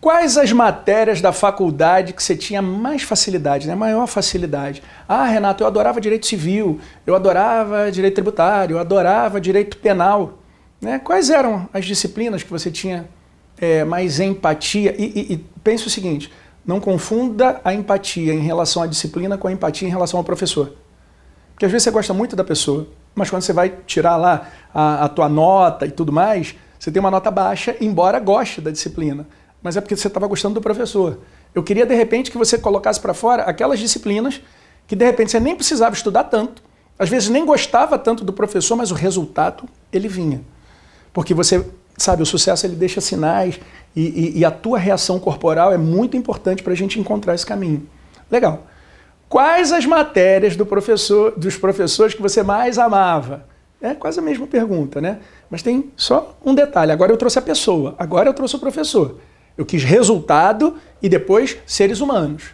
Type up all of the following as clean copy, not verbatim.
Quais as matérias da faculdade que você tinha mais facilidade, né? Maior facilidade? Ah, Renato, eu adorava direito civil, eu adorava direito tributário, eu adorava direito penal. Né? Quais eram as disciplinas que você tinha mais empatia? E pense o seguinte, não confunda a empatia em relação à disciplina com a empatia em relação ao professor. Porque às vezes você gosta muito da pessoa, mas quando você vai tirar lá a tua nota e tudo mais, você tem uma nota baixa, embora goste da disciplina. Mas é porque você estava gostando do professor. Eu queria, de repente, que você colocasse para fora aquelas disciplinas que, de repente, você nem precisava estudar tanto, às vezes nem gostava tanto do professor, mas o resultado, ele vinha. Porque você, sabe, o sucesso, ele deixa sinais e a tua reação corporal é muito importante para a gente encontrar esse caminho. Legal. Quais as matérias dos professores que você mais amava? É quase a mesma pergunta, né? Mas tem só um detalhe. Agora eu trouxe a pessoa, agora eu trouxe o professor. Eu quis resultado e depois seres humanos.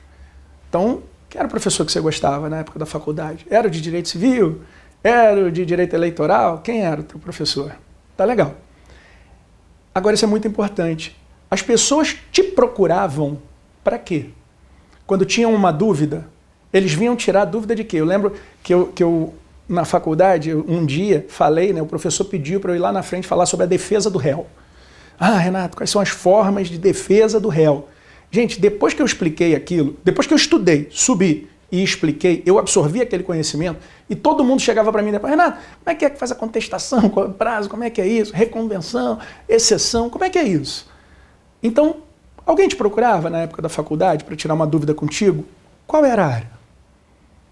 Então, quem era o professor que você gostava na época da faculdade? Era o de direito civil? Era o de direito eleitoral? Quem era o teu professor? Tá legal. Agora isso é muito importante. As pessoas te procuravam para quê? Quando tinham uma dúvida, eles vinham tirar a dúvida de quê? Eu lembro que eu na faculdade, um dia falei, né, o professor pediu para eu ir lá na frente falar sobre a defesa do réu. Ah, Renato, quais são as formas de defesa do réu? Gente, depois que eu expliquei aquilo, depois que eu estudei, subi e expliquei, eu absorvi aquele conhecimento e todo mundo chegava para mim depois, Renato, como é que faz a contestação, qual é o prazo, como é que é isso, reconvenção, exceção, como é que é isso? Então, alguém te procurava na época da faculdade para tirar uma dúvida contigo? Qual era a área?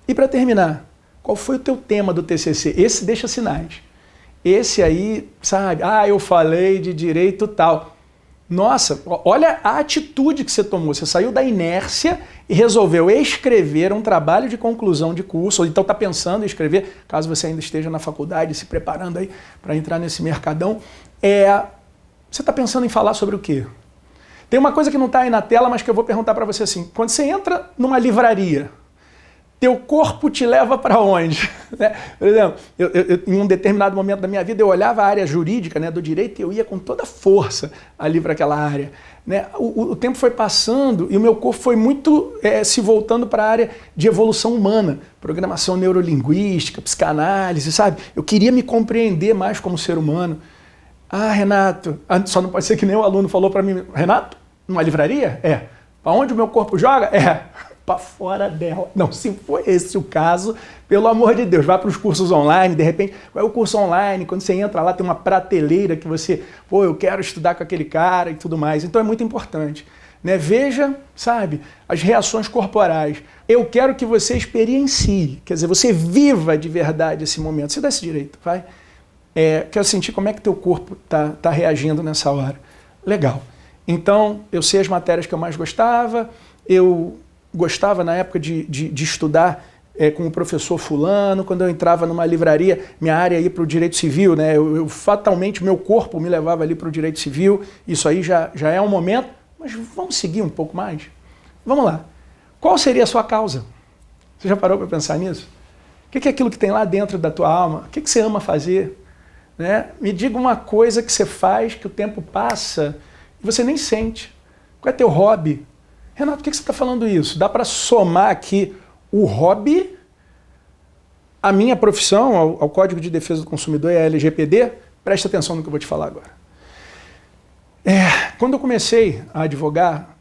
E para terminar, qual foi o teu tema do TCC? Esse deixa sinais. Esse aí, sabe, eu falei de direito tal. Nossa, olha a atitude que você tomou. Você saiu da inércia e resolveu escrever um trabalho de conclusão de curso, ou então está pensando em escrever, caso você ainda esteja na faculdade, se preparando aí para entrar nesse mercadão. Você está pensando em falar sobre o quê? Tem uma coisa que não está aí na tela, mas que eu vou perguntar para você assim. Quando você entra numa livraria, teu corpo te leva para onde? Por exemplo, em um determinado momento da minha vida, eu olhava a área jurídica, né, do direito e eu ia com toda força ali para aquela área. Né? O tempo foi passando e o meu corpo foi muito se voltando para a área de evolução humana, programação neurolinguística, psicanálise, sabe? Eu queria me compreender mais como ser humano. Ah, Renato, só não pode ser que nem o aluno falou para mim, Renato, numa livraria? Para onde o meu corpo joga? Para fora dela. Não, se for esse o caso, pelo amor de Deus, vá para os cursos online, de repente, qual é o curso online? Quando você entra lá, tem uma prateleira que você, eu quero estudar com aquele cara e tudo mais. Então é muito importante. Né? Veja, sabe, as reações corporais. Eu quero que você experiencie, quer dizer, você viva de verdade esse momento. Você dá esse direito, vai? Quero sentir como é que teu corpo tá reagindo nessa hora. Legal. Então, eu sei as matérias que eu mais gostava, eu gostava na época de estudar com o professor fulano, quando eu entrava numa livraria, minha área ia para o direito civil, né? Fatalmente, meu corpo me levava ali para o direito civil, isso aí já é um momento, mas vamos seguir um pouco mais? Vamos lá. Qual seria a sua causa? Você já parou para pensar nisso? O que é aquilo que tem lá dentro da tua alma? O que você ama fazer? Né? Me diga uma coisa que você faz, que o tempo passa e você nem sente. Qual é teu hobby? Renato, por que você está falando isso? Dá para somar aqui o hobby, a minha profissão, ao Código de Defesa do Consumidor e à LGPD? Presta atenção no que eu vou te falar agora. Quando eu comecei a advogar,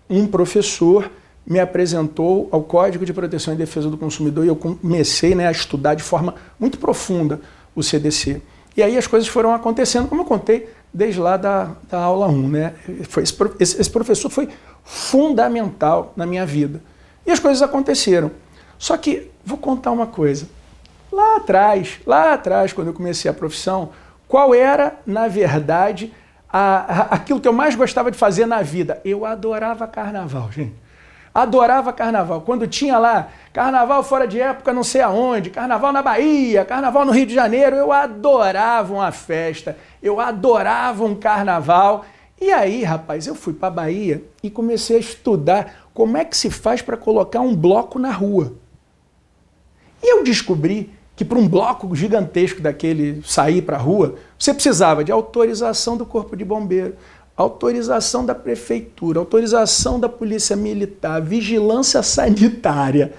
um professor me apresentou ao Código de Proteção e Defesa do Consumidor e eu comecei, né, a estudar de forma muito profunda o CDC. E aí as coisas foram acontecendo, como eu contei desde lá da aula 1. Né? Esse professor foi fundamental na minha vida. E as coisas aconteceram. Só que, vou contar uma coisa. Lá atrás, quando eu comecei a profissão, qual era, na verdade, aquilo que eu mais gostava de fazer na vida? Eu adorava carnaval, gente. Adorava carnaval. Quando tinha lá carnaval fora de época não sei aonde, carnaval na Bahia, carnaval no Rio de Janeiro, eu adorava uma festa, eu adorava um carnaval. E aí, rapaz, eu fui para a Bahia e comecei a estudar como é que se faz para colocar um bloco na rua. E eu descobri que para um bloco gigantesco daquele sair para a rua, você precisava de autorização do Corpo de Bombeiro, autorização da prefeitura, autorização da polícia militar, vigilância sanitária.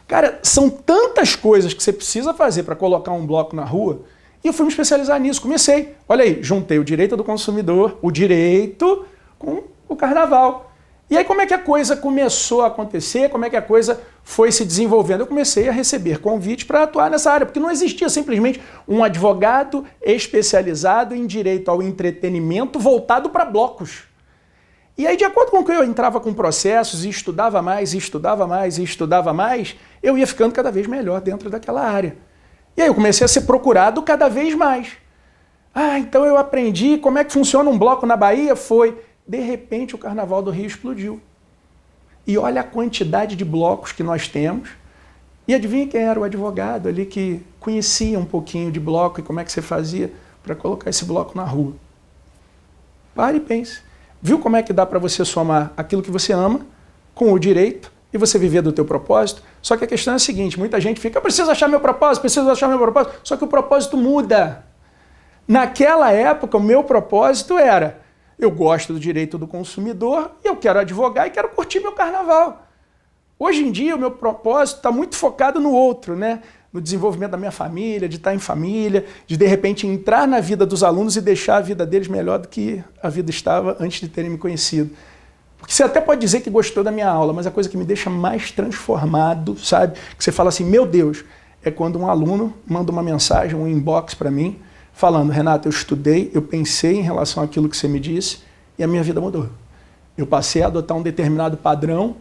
Cara, são tantas coisas que você precisa fazer para colocar um bloco na rua, e eu fui me especializar nisso. Comecei, olha aí, juntei o direito do consumidor, o direito com o carnaval. E aí como é que a coisa começou a acontecer, como é que a coisa foi se desenvolvendo? Eu comecei a receber convite para atuar nessa área, porque não existia simplesmente um advogado especializado em direito ao entretenimento voltado para blocos. E aí, de acordo com que eu entrava com processos e estudava mais, e estudava mais, e estudava mais, eu ia ficando cada vez melhor dentro daquela área. E aí eu comecei a ser procurado cada vez mais. Ah, então eu aprendi como é que funciona um bloco na Bahia, foi... De repente, o Carnaval do Rio explodiu. E olha a quantidade de blocos que nós temos. E adivinha quem era o advogado ali que conhecia um pouquinho de bloco e como é que você fazia para colocar esse bloco na rua. Pare e pense. Viu como é que dá para você somar aquilo que você ama com o direito e você viver do teu propósito? Só que a questão é a seguinte, muita gente fica, eu preciso achar meu propósito, preciso achar meu propósito. Só que o propósito muda. Naquela época, o meu propósito era... Eu gosto do direito do consumidor e eu quero advogar e quero curtir meu carnaval. Hoje em dia, o meu propósito está muito focado no outro, né? No desenvolvimento da minha família, de estar em família, de repente entrar na vida dos alunos e deixar a vida deles melhor do que a vida estava antes de terem me conhecido. Porque você até pode dizer que gostou da minha aula, mas a coisa que me deixa mais transformado, sabe? Que você fala assim, meu Deus, é quando um aluno manda uma mensagem, um inbox para mim, falando, Renato, eu estudei, eu pensei em relação àquilo que você me disse e a minha vida mudou. Eu passei a adotar um determinado padrão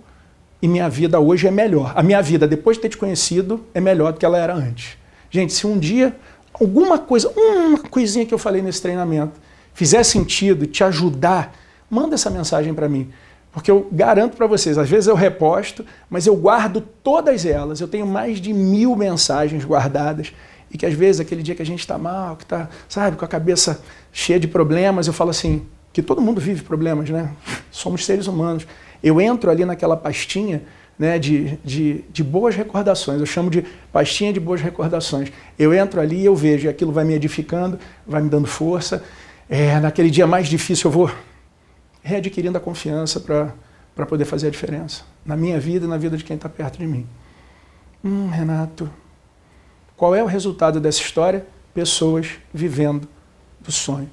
e minha vida hoje é melhor. A minha vida, depois de ter te conhecido, é melhor do que ela era antes. Gente, se um dia alguma coisa, uma coisinha que eu falei nesse treinamento, fizer sentido, te ajudar, manda essa mensagem para mim. Porque eu garanto para vocês, às vezes eu reposto, mas eu guardo todas elas. Eu tenho mais de 1000 mensagens guardadas. E que às vezes, aquele dia que a gente está mal, que está, sabe, com a cabeça cheia de problemas, eu falo assim, que todo mundo vive problemas, né? Somos seres humanos. Eu entro ali naquela pastinha, né, de boas recordações, eu chamo de pastinha de boas recordações. Eu entro ali e eu vejo, e aquilo vai me edificando, vai me dando força. Naquele dia mais difícil eu vou readquirindo a confiança para poder fazer a diferença. Na minha vida e na vida de quem está perto de mim. Renato... Qual é o resultado dessa história? Pessoas vivendo do sonho.